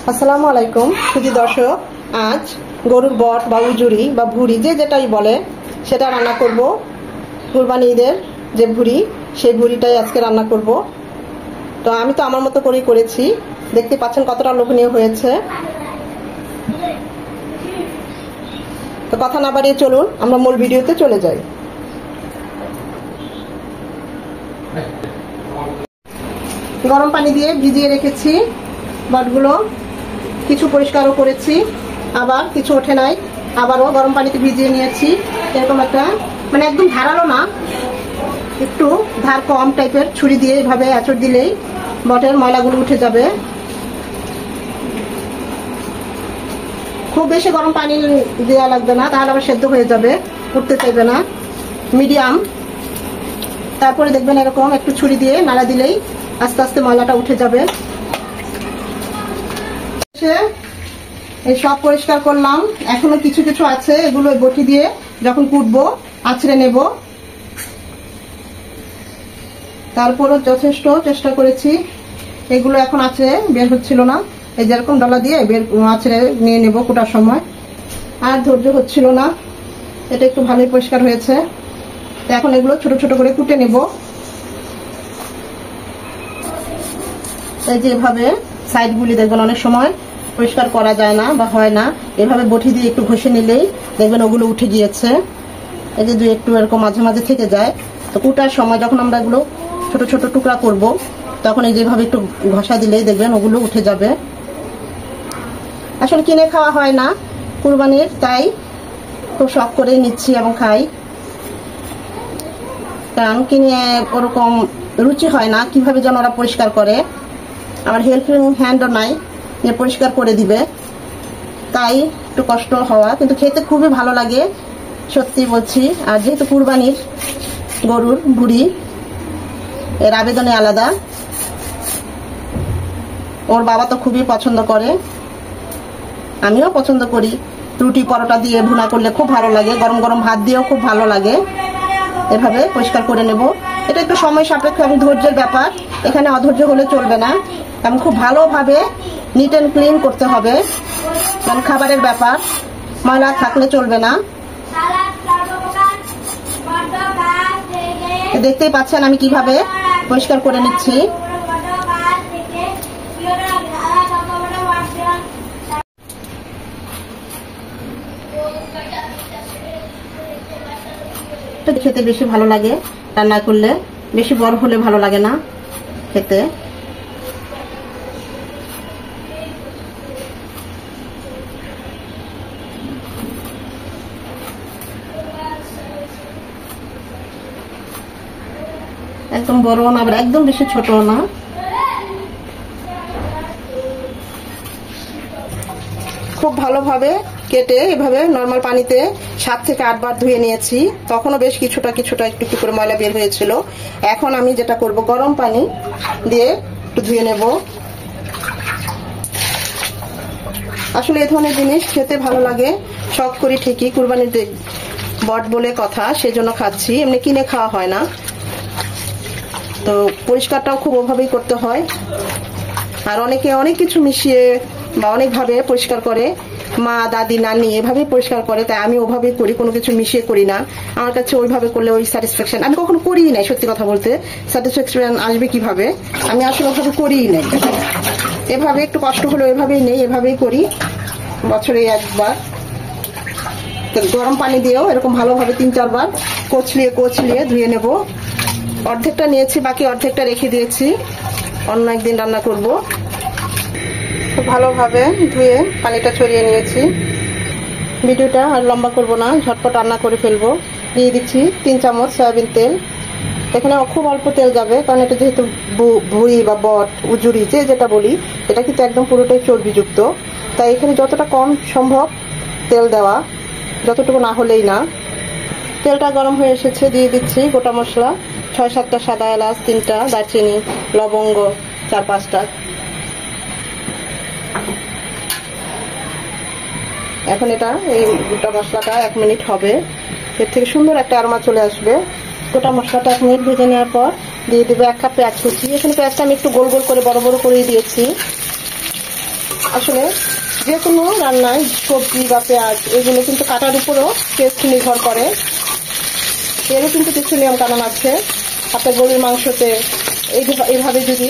আসসালামু আলাইকুম সুধী দর্শক, আজ গরুর বট বা উজুরি বা ভুড়ি যে যেটাই বলে সেটা রান্না করব। কুরবানি ঈদের যে ভুড়ি, সেই ভুড়িটাই আজকে রান্না করব। তো আমি তো আমার মতো করেই করেছি, দেখতে পাচ্ছেন কতটা লোভনীয় হয়েছে। তো কথা না বাড়িয়ে চলুন আমরা মূল ভিডিওতে চলে যাই। গরম পানি দিয়ে ভিজিয়ে রেখেছি বটগুলো, কিছু পরিষ্কারও করেছি, আবার কিছু ওঠে নাই, আবারও গরম পানিতে ভিজিয়ে নিয়েছি। এরকম একটা মানে একদম ধারালো না, একটু ধার কম টাইপের ছুরি দিয়ে এভাবে আঁচড় দিলেই বটের ময়লাগুলো উঠে যাবে। খুব বেশি গরম পানি দেওয়া লাগবে না, তাহলে আবার সেদ্ধ হয়ে যাবে, উঠতে চাইবে না। মিডিয়াম, তারপরে দেখবেন এরকম একটু ছুরি দিয়ে নাড়া দিলেই আস্তে আস্তে ময়লাটা উঠে যাবে। এই সব পরিষ্কার করলাম, এখনো কিছু কিছু আছে, এগুলো বটি দিয়ে যখন কুটবো আছড়ে নেব। তারপরও যথেষ্ট চেষ্টা করেছি, এগুলো এখন আছে বের হচ্ছিল না, এই যেরকম ডলা দিয়ে বের আছড়ে নিয়ে নেব কুটার সময়। আর ধৈর্য হচ্ছিল না, এটা একটু ভালোই পরিষ্কার হয়েছে। এখন এগুলো ছোট ছোট করে কুটে নেব। এই যে এভাবে সাইডগুলি দেখবেন অনেক সময় পরিষ্কার করা যায় না বা হয় না, এভাবে বটি দিয়ে একটু ঘষে নিলেই দেখবেন ওগুলো উঠে গিয়েছে। এই যে দুই একটু এরকম মাঝে মাঝে থেকে যায়। তো কুটার সময় যখন আমরা এগুলো ছোট ছোট টুকরা করব, তখন এই যেভাবে একটু ঘষা দিলেই দেখবেন ওগুলো উঠে যাবে। আসলে কিনে খাওয়া হয় না কুরবানির, তাই খুব শখ করেই নিচ্ছি এবং খাই, কারণ কিনে ওরকম রুচি হয় না। কিভাবে যেন ওরা পরিষ্কার করে, আমার হেল্পিং হ্যান্ডও নাই যে পরিষ্কার করে দিবে, তাই একটু কষ্ট হওয়া, কিন্তু খেতে খুবই ভালো লাগে সত্যি বলছি। আর যেহেতু কুরবানির গরুর ভুড়ি, এর আবেদনে আলাদা। ওর বাবা তো খুবই পছন্দ করে, আমিও পছন্দ করি। রুটি পরোটা দিয়ে ভুনা করলে খুব ভালো লাগে, গরম গরম ভাত দিয়েও খুব ভালো লাগে। এভাবে পরিষ্কার করে নেব। এটা একটু সময় সাপেক্ষ এবং ধৈর্যের ব্যাপার, এখানে অধৈর্য হলে চলবে না, এবং খুব ভালোভাবে নিট অ্যান্ড ক্লিন করতে হবে, কারণ খাবারের ব্যাপার, ময়লা থাকলে চলবে না। দেখতেই পাচ্ছেন আমি কিভাবে পরিষ্কার করে নিচ্ছি। খেতে বেশি ভালো লাগে রান্না করলে, বেশি বড় হলে ভালো লাগে না খেতে। একদম বড় না, আবার একদম বেশি ছোট না। খুব ভালোভাবে কেটে এভাবে নর্মাল পানিতে 7 থেকে 8 বার ধুয়ে নিয়েছি, তখনও বেশ কিছুটা একটু একটু করে ময়লা বের হয়েছিল। এখন আমি যেটা করব, গরম পানি দিয়ে একটু ধুয়ে নেব। আসলে এই ধরনের জিনিস খেতে ভালো লাগে, শখ করি ঠিকই, কুরবানির বট বলে কথা, সেজন্য খাচ্ছি, এমনি কিনে খাওয়া হয় না। তো পরিষ্কারটাও খুব ওভাবেই করতে হয়। আর অনেকে অনেক কিছু মিশিয়ে বা অনেকভাবে পরিষ্কার করে, মা দাদি নানি এভাবেই পরিষ্কার করে, তাই আমি ওভাবেই করি, কোনো কিছু মিশিয়ে করি না। আমার কাছে ওইভাবে করলে ওই স্যাটিসফ্যাকশন আমি কখনো করিই নাই, সত্যি কথা বলতে। স্যাটিসফ্যাকশন আসবে কিভাবে, আমি আসলে ওভাবে করিই নাই। এভাবে একটু কষ্ট হলেও এভাবেই নেই, এভাবেই করি বছরে একবার। গরম পানি দিয়েও এরকম ভালোভাবে 3-4 বার কচলিয়ে ধুয়ে নেব। অর্ধেকটা নিয়েছি, বাকি অর্ধেকটা রেখে দিয়েছি, অন্য একদিন রান্না করব। খুব ভালোভাবে ধুয়ে পানিটা ছড়িয়ে নিয়েছি। ভিডিওটা আর লম্বা করব না, ঝটপট রান্না করে ফেলবো। দিয়ে দিচ্ছি 3 চামচ সয়াবিন তেল। এখানে খুব অল্প তেল যাবে, কারণ এটা যেহেতু ভুড়ি বা বট উজুরি যে যেটা বলি, এটা কিন্তু একদম পুরোটাই চর্বিযুক্ত, তাই এখানে যতটা কম সম্ভব তেল দেওয়া, যতটুকু না হলেই না। তেলটা গরম হয়ে এসেছে, দিয়ে দিচ্ছি গোটা মশলা 6-7টা সাদা এলাচ, 3টা দারচিনি, লবঙ্গ 4-5টা। এখন এটা এই গোটা মশলাটা 1 মিনিট হবে, এর থেকে সুন্দর একটা অ্যারোমা চলে আসবে। গোটা মশলাটা 1 মিনিট ভেজে নেওয়ার পর দিয়ে দেবো 1 কাপ পেঁয়াজ কুচি। এখানে পেঁয়াজটা আমি একটু গোল গোল করে বড় বড় করে দিয়েছি। আসলে যে কোনো রান্নায় সবজি বা পেঁয়াজ এগুলো কিন্তু কাটার উপরও টেস্ট নির্ভর করে। এরও কিন্তু কিছু নিয়ম কানুন আছে। আপনার গরুর মাংসতে এইভাবে যদি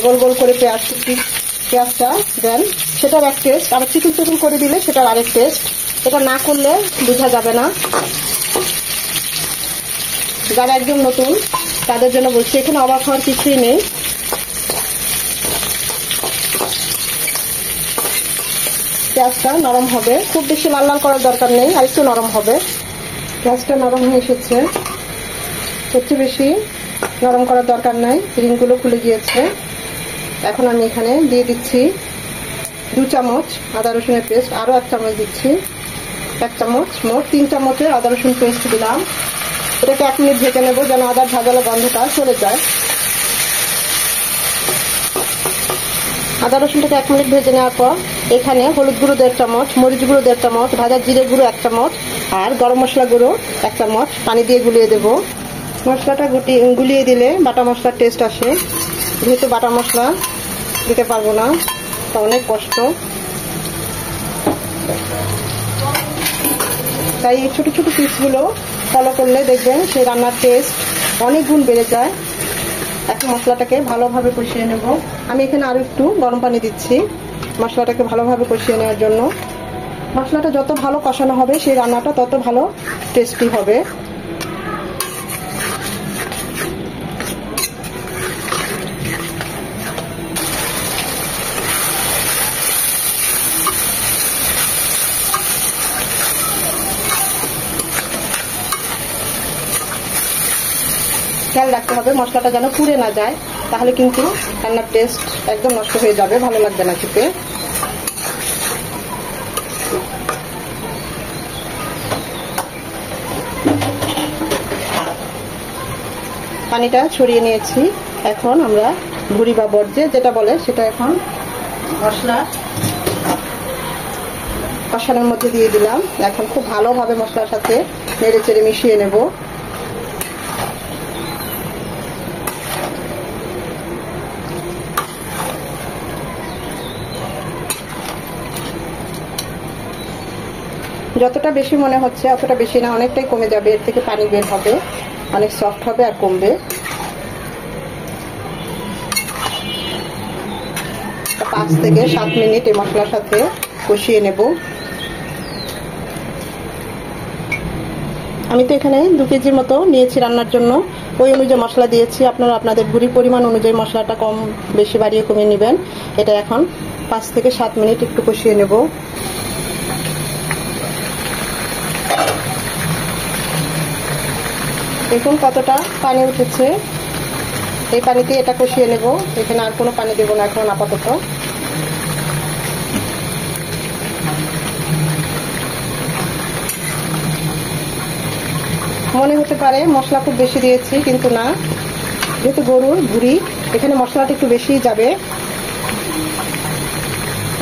গোল গোল করে পেঁয়াজটা দেন, সেটার এক টেস্ট, আবার চিকন চিকন করে দিলে সেটার আরেক টেস্ট। এটা না করলে বোঝা যাবে না। যারা একদম নতুন তাদের জন্য বলছি, এখানে অবাক হওয়ার কিছুই নেই। পেঁয়াজটা নরম হবে, খুব বেশি লাল লাল করার দরকার নেই, আর একটু নরম হবে। পেঁয়াজটা নরম হয়ে এসেছে, একটু বেশি নরম করার দরকার নাই, রিংগুলো খুলে গিয়েছে। এখন আমি এখানে দিয়ে দিচ্ছি 2 চামচ আদা রসুনের পেস্ট, আরও 1 চামচ দিচ্ছি, 1 চামচ, মোট 3 চামচের আদা রসুন পেস্ট দিলাম। এটাকে 1 মিনিট ভেজে নেব যেন আদার ঝাঁঝালো গন্ধটা চলে যায়। আদা রসুনটাকে 1 মিনিট ভেজে নেওয়ার পর এখানে হলুদ গুঁড়ো 1.5 চামচ, মরিচ গুঁড়ো 1.5 চামচ, ভাজা জিরে গুঁড়ো 1 চামচ আর গরম মশলা গুঁড়ো 1 চামচ পানি দিয়ে গুলিয়ে দেব। মশলাটা গুলিয়ে দিলে বাটা মশলার টেস্ট আসে। যেহেতু বাটা মশলা দিতে পারবো না, তা অনেক কষ্ট, তাই এই ছোট ছোট পিসগুলো ফলো করলে দেখবেন সেই রান্নার টেস্ট অনেক গুণ বেড়ে যায়। এখন মশলাটাকে ভালোভাবে কষিয়ে নেব। আমি এখানে আরো একটু গরম পানি দিচ্ছি মশলাটাকে ভালোভাবে কষিয়ে নেওয়ার জন্য। মশলাটা যত ভালো কষানো হবে সেই রান্নাটা তত ভালো টেস্টি হবে। খেয়াল রাখতে হবে মশলাটা যেন পুড়ে না যায়, তাহলে কিন্তু রান্নার টেস্ট একদম নষ্ট হয়ে যাবে, ভালো লাগবে না খেতে। পানিটা ছড়িয়ে নিয়েছি। এখন আমরা ভুড়ি বা বর্জে যেটা বলে সেটা এখন মশলা কষানোর মধ্যে দিয়ে দিলাম। এখন খুব ভালোভাবে মশলার সাথে নেড়ে চেড়ে মিশিয়ে নেব। যতটা বেশি মনে হচ্ছে অতটা বেশি না, অনেকটাই কমে যাবে, এর থেকে পানি বের হবে, অনেক সফট হবে আর কমবে। 5 থেকে 7 মিনিট এই মশলার সাথে কষিয়ে নেব। আমি তো এখানে 2 কেজির মতো নিয়েছি রান্নার জন্য, ওই অনুযায়ী মশলা দিয়েছি। আপনারা আপনাদের ভুড়ির পরিমাণ অনুযায়ী মশলাটা কম বেশি বাড়িয়ে কমিয়ে নেবেন। এটা এখন 5 থেকে 7 মিনিট একটু কষিয়ে নেব। দেখুন কতটা পানি উঠেছে, এই পানিতে এটা কষিয়ে নেব। এখানে আর কোনো পানি দেব না এখন আপাতত। মনে হতে পারে মশলা খুব বেশি দিয়েছি, কিন্তু না, যেহেতু গরুর ভুড়ি এখানে মশলাটা একটু বেশি যাবে।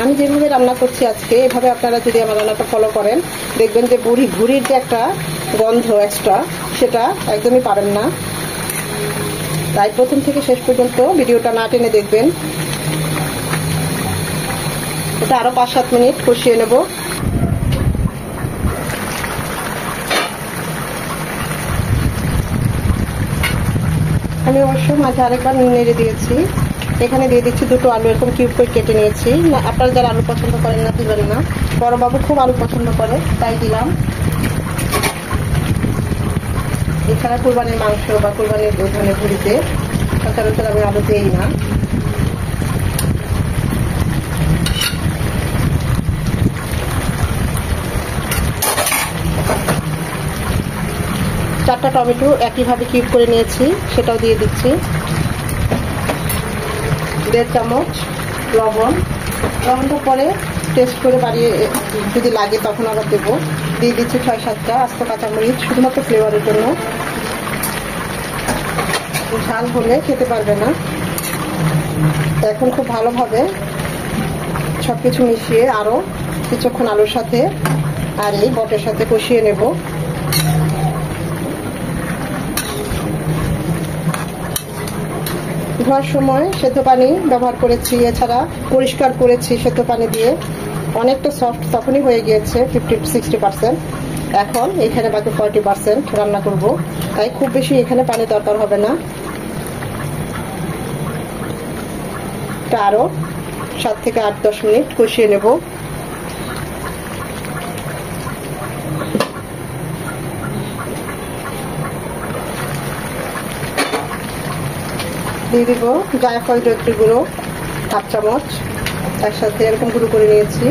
আমি যেভাবে রান্না করছি আজকে, এভাবে আপনারা যদি আমার রান্নাটা ফলো করেন দেখবেন যে ভুড়ির যে একটা গন্ধ এক্সট্রা সেটা একদমই পাবেন না। তাই প্রথম থেকে শেষ পর্যন্ত ভিডিওটা না টেনে দেখবেন। এটা আরো 5-7 মিনিট কষিয়ে নেব। আমি অবশ্য মাঝে আরেকবার নেড়ে দিয়েছি। এখানে দিয়ে দিচ্ছি 2টো আলু, এরকম কিউব করে কেটে নিয়েছি। আপনারা যারা আলু পছন্দ করেন না দিবেন না, বড় বাবু খুব আলু পছন্দ করে তাই দিলাম। এছাড়া কুরবানির মাংস বা কুরবানির ধরনের ভুড়িতে সচরাচর আমি আলু দিই না। চারটা টমেটো একইভাবে কিউব করে নিয়েছি, সেটাও দিয়ে দিচ্ছি। 1.5 চামচ লবণ, লবণটা পরে টেস্ট করে বাড়িয়ে যদি লাগে তখন আবার দেবো। দিয়ে দিচ্ছি 6-7টা আস্ত কাঁচামরিচ, শুধুমাত্র ফ্লেভারের জন্য, ঝাল হলে খেতে পারবে না। এখন খুব ভালোভাবে সবকিছু মিশিয়ে আরো কিছুক্ষণ আলুর সাথে আর এই বটের সাথে কষিয়ে নেব। ধোয়ার সময় সেদ্ধ পানি ব্যবহার করেছি, এছাড়া পরিষ্কার করেছি সেদ্ধ পানি দিয়ে। অনেকটা সফট তখনই হয়ে গিয়েছে 50-60%। এখন এখানে বাকি 40% রান্না করব, তাই খুব বেশি এখানে পানি দরকার হবে না। আরো 7 থেকে 8-10 মিনিট কষিয়ে নেব। দিয়ে দিব জায়ফল জয়ত্রী গুঁড়ো 1/2 চামচ, একসাথে এরকম গুঁড়ো করে নিয়েছি।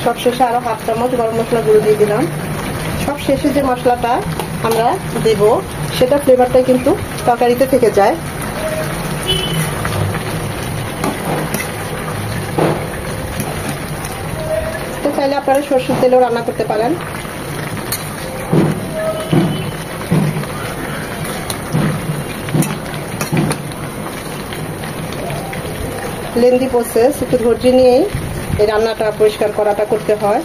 সব শেষে আরো 1/2 চামচ গরম মশলা গুঁড়ো দিয়ে দিলাম। সব শেষে যে মশলাটা আমরা দেব সেটা ফ্লেভারটাই কিন্তু তরকারিতে থেকে যায়। তো চাইলে আপনারা সরষের তেলেও রান্না করতে পারেন। লেন্দি প্রসেস, একটু ধৈর্য নিয়েই এই রান্নাটা পরিষ্কার করাটা করতে হয়।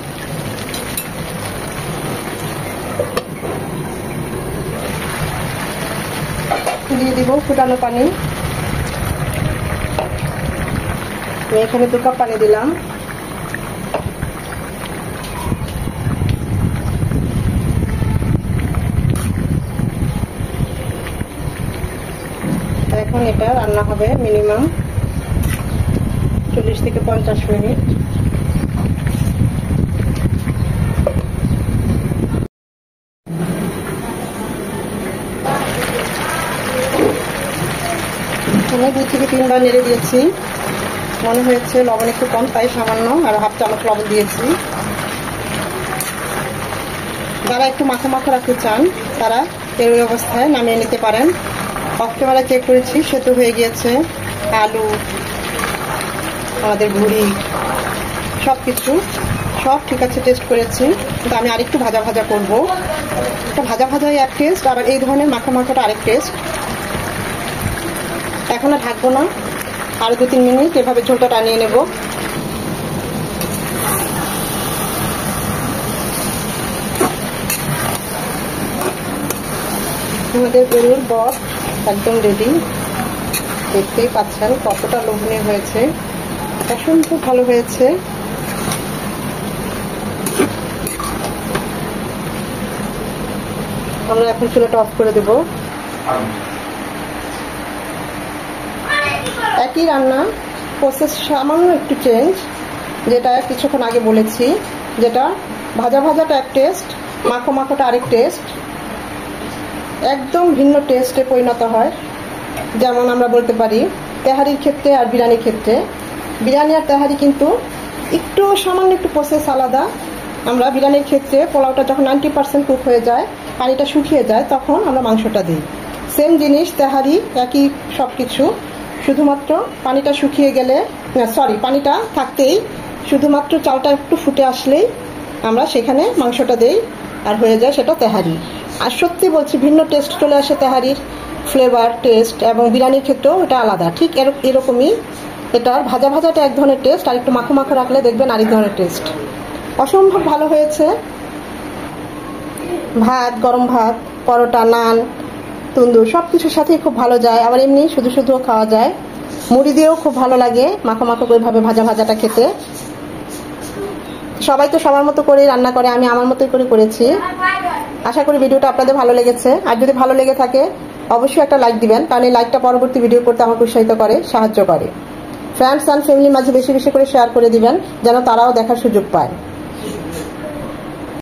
দিয়ে দিব ফুটানো পানি। আমি এখানে 2 কাপ পানি দিলাম। এখন এটা রান্না হবে মিনিমাম 40 থেকে 50 মিনিট। আমি 2 থেকে 3 বার নেড়ে দিয়েছি। মনে হয়েছে লবণ একটু কম, তাই সামান্য আর 1/2 চামচ লবণ দিয়েছি। যারা একটু মাখা মাখা রাখতে চান তারা এই অবস্থায় নামিয়ে নিতে পারেন। অফ ক্যামেরা চেক করেছি, সেদ্ধ হয়ে গিয়েছে। আলু, আমাদের ভুড়ি, সবকিছু সব ঠিক আছে, টেস্ট করেছি। কিন্তু আমি আরেকটু ভাজা ভাজা করবো। এটা ভাজা ভাজাই এক টেস্ট, আবার এই ধরনের মাখা মাখাটা আরেক টেস্ট। এখন আর ঢাকবো না, আরো 2-3 মিনিট এভাবে ঝোলটা টানিয়ে নেব। আমাদের গরুর বট একদম রেডি। দেখতেই পাচ্ছেন কতটা লোভনীয় হয়েছে, অসম্ভব ভালো হয়েছে। আমরা এখন চুলাটা অফ করে দেব। একই রান্না, প্রসেস সামান্য একটু চেঞ্জ, যেটা কিছুক্ষণ আগে বলেছি। যেটা ভাজা ভাজাটা এক টেস্ট, মাখো মাখোটা আরেক টেস্ট, একদম ভিন্ন টেস্টে পরিণত হয়। যেমন আমরা বলতে পারি তেহারির ক্ষেত্রে আর বিরিয়ানির ক্ষেত্রে, বিরিয়ানি আর তেহারি কিন্তু একটু সামান্য একটু প্রসেস আলাদা। আমরা বিরিয়ানির ক্ষেত্রে পোলাওটা যখন 90% কুক হয়ে যায়, পানিটা শুকিয়ে যায়, তখন আমরা মাংসটা দিই। সেম জিনিস তেহারি, একই সব কিছু, শুধুমাত্র পানিটা শুকিয়ে গেলে, পানিটা থাকতেই শুধুমাত্র চালটা একটু ফুটে আসলেই আমরা সেখানে মাংসটা দেই, আর হয়ে যায় সেটা তেহারি। আর সত্যি বলছি, ভিন্ন টেস্ট চলে আসে তেহারির, ফ্লেভার, টেস্ট, এবং বিরিয়ানির ক্ষেত্রেও এটা আলাদা। ঠিক এরকমই এটার ভাজা ভাজাটা এক ধরনের টেস্ট, আর একটু মাখো মাখো রাখলে দেখবেন আরেক ধরনের টেস্ট। অসম্ভব ভালো হয়েছে। ভাত, গরম ভাত, পরোটা, নান, তন্দুর সব কিছুর সাথেই খুব ভালো যায়। আবার এমনি শুধু শুধুও খাওয়া যায়, মুড়ি দিয়েও খুব ভালো লাগে মাখো মাখো করে ভাবে ভাজা ভাজাটা খেতে। সবাই তো সবার মতো করে রান্না করে, আমি আমার মতোই করে করেছি। আশা করি ভিডিওটা আপনাদের ভালো লেগেছে। আর যদি ভালো লেগে থাকে অবশ্যই একটা লাইক দিবেন, কারণ এই লাইকটা পরবর্তী ভিডিও করতে আমাকে উৎসাহিত করে, সাহায্য করে। ফ্রেন্ডস অ্যান্ড ফ্যামিলির মাঝে বেশি বেশি করে শেয়ার করে দিবেন, যেন তারাও দেখার সুযোগ পায়।